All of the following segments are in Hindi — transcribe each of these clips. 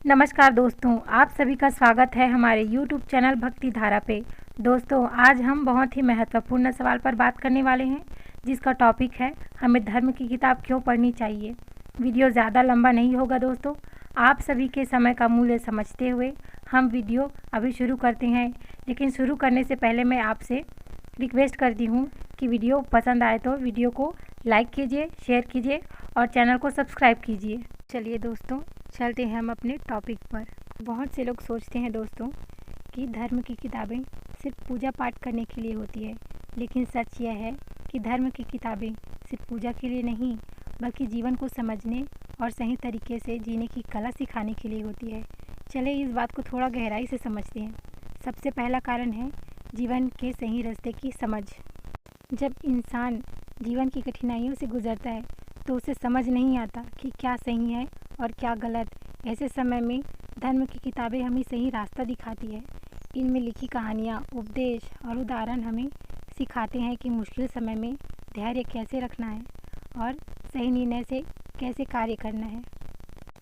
नमस्कार दोस्तों, आप सभी का स्वागत है हमारे YouTube चैनल भक्ति धारा पे। दोस्तों, आज हम बहुत ही महत्वपूर्ण सवाल पर बात करने वाले हैं, जिसका टॉपिक है हमें धर्म की किताब क्यों पढ़नी चाहिए। वीडियो ज़्यादा लंबा नहीं होगा दोस्तों। आप सभी के समय का मूल्य समझते हुए हम वीडियो अभी शुरू करते हैं, लेकिन शुरू करने से पहले मैं आपसे रिक्वेस्ट करती हूँ कि वीडियो पसंद आए तो वीडियो को लाइक कीजिए, शेयर कीजिए और चैनल को सब्सक्राइब कीजिए। चलिए दोस्तों, चलते हैं हम अपने टॉपिक पर। बहुत से लोग सोचते हैं दोस्तों कि धर्म की किताबें सिर्फ पूजा पाठ करने के लिए होती है, लेकिन सच यह है कि धर्म की किताबें सिर्फ पूजा के लिए नहीं, बल्कि जीवन को समझने और सही तरीके से जीने की कला सिखाने के लिए होती है। चलिए इस बात को थोड़ा गहराई से समझते हैं। सबसे पहला कारण है जीवन के सही रास्ते की समझ। जब इंसान जीवन की कठिनाइयों से गुजरता है तो उसे समझ नहीं आता कि क्या सही है और क्या गलत। ऐसे समय में धर्म की किताबें हमें सही रास्ता दिखाती है। इनमें लिखी कहानियाँ, उपदेश और उदाहरण हमें सिखाते हैं कि मुश्किल समय में धैर्य कैसे रखना है और सही निर्णय से कैसे कार्य करना है।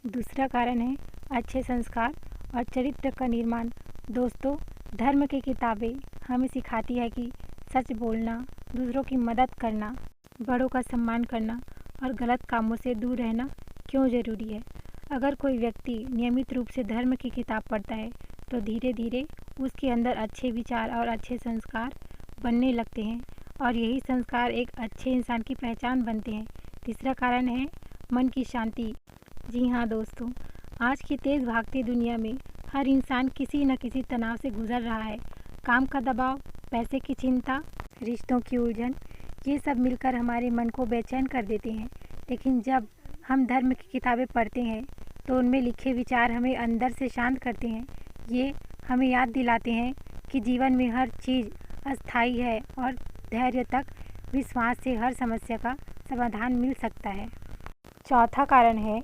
दूसरा कारण है अच्छे संस्कार और चरित्र का निर्माण। दोस्तों, धर्म की किताबें हमें सिखाती है कि सच बोलना, दूसरों की मदद करना, बड़ों का सम्मान करना और गलत कामों से दूर रहना क्यों ज़रूरी है। अगर कोई व्यक्ति नियमित रूप से धर्म की किताब पढ़ता है तो धीरे धीरे उसके अंदर अच्छे विचार और अच्छे संस्कार बनने लगते हैं और यही संस्कार एक अच्छे इंसान की पहचान बनते हैं। तीसरा कारण है मन की शांति। जी हाँ दोस्तों, आज की तेज़ भागती दुनिया में हर इंसान किसी न किसी तनाव से गुजर रहा है। काम का दबाव, पैसे की चिंता, रिश्तों की उलझन, ये सब मिलकर हमारे मन को बेचैन कर देते हैं। लेकिन जब हम धर्म की किताबें पढ़ते हैं तो उनमें लिखे विचार हमें अंदर से शांत करते हैं। ये हमें याद दिलाते हैं कि जीवन में हर चीज़ अस्थायी है और धैर्य तक विश्वास से हर समस्या का समाधान मिल सकता है। चौथा कारण है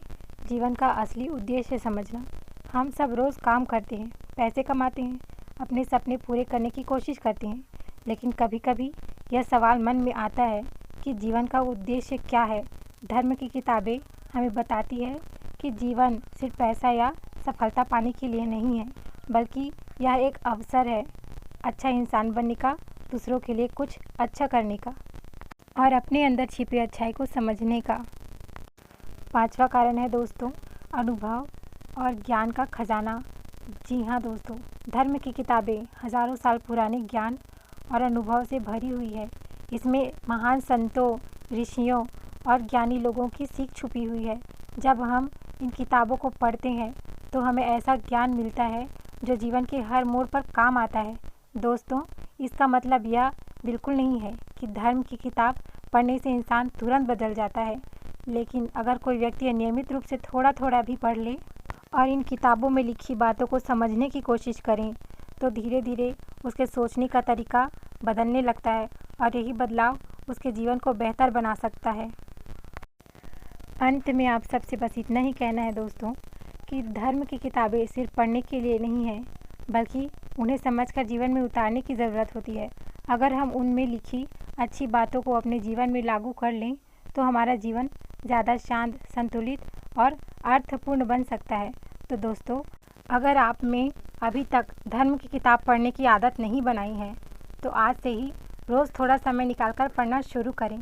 जीवन का असली उद्देश्य समझना। हम सब रोज़ काम करते हैं, पैसे कमाते हैं, अपने सपने पूरे करने की कोशिश करते हैं, लेकिन कभी कभी यह सवाल मन में आता है कि जीवन का उद्देश्य क्या है। धर्म की किताबें हमें बताती है कि जीवन सिर्फ पैसा या सफलता पाने के लिए नहीं है, बल्कि यह एक अवसर है अच्छा इंसान बनने का, दूसरों के लिए कुछ अच्छा करने का और अपने अंदर छिपी अच्छाई को समझने का। पांचवा कारण है दोस्तों अनुभव और ज्ञान का खजाना। जी हाँ दोस्तों, धर्म की किताबें हज़ारों साल पुराने ज्ञान और अनुभव से भरी हुई है। इसमें महान संतों, ऋषियों और ज्ञानी लोगों की सीख छुपी हुई है। जब हम इन किताबों को पढ़ते हैं तो हमें ऐसा ज्ञान मिलता है जो जीवन के हर मोड़ पर काम आता है। दोस्तों, इसका मतलब यह बिल्कुल नहीं है कि धर्म की किताब पढ़ने से इंसान तुरंत बदल जाता है, लेकिन अगर कोई व्यक्ति नियमित रूप से थोड़ा थोड़ा भी पढ़ ले और इन किताबों में लिखी बातों को समझने की कोशिश करें तो धीरे धीरे उसके सोचने का तरीका बदलने लगता है और यही बदलाव उसके जीवन को बेहतर बना सकता है। अंत में आप सबसे बस इतना ही कहना है दोस्तों कि धर्म की किताबें सिर्फ पढ़ने के लिए नहीं है, बल्कि उन्हें समझकर जीवन में उतारने की ज़रूरत होती है। अगर हम उनमें लिखी अच्छी बातों को अपने जीवन में लागू कर लें तो हमारा जीवन ज़्यादा शांत, संतुलित और अर्थपूर्ण बन सकता है। तो दोस्तों, अगर आप में अभी तक धर्म की किताब पढ़ने की आदत नहीं बनाई है तो आज से ही रोज़ थोड़ा समय निकालकर पढ़ना शुरू करें।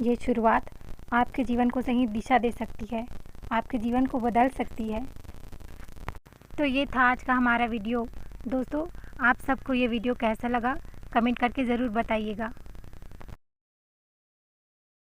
ये शुरुआत आपके जीवन को सही दिशा दे सकती है, आपके जीवन को बदल सकती है। तो ये था आज का हमारा वीडियो। दोस्तों, आप सबको ये वीडियो कैसा लगा कमेंट करके ज़रूर बताइएगा।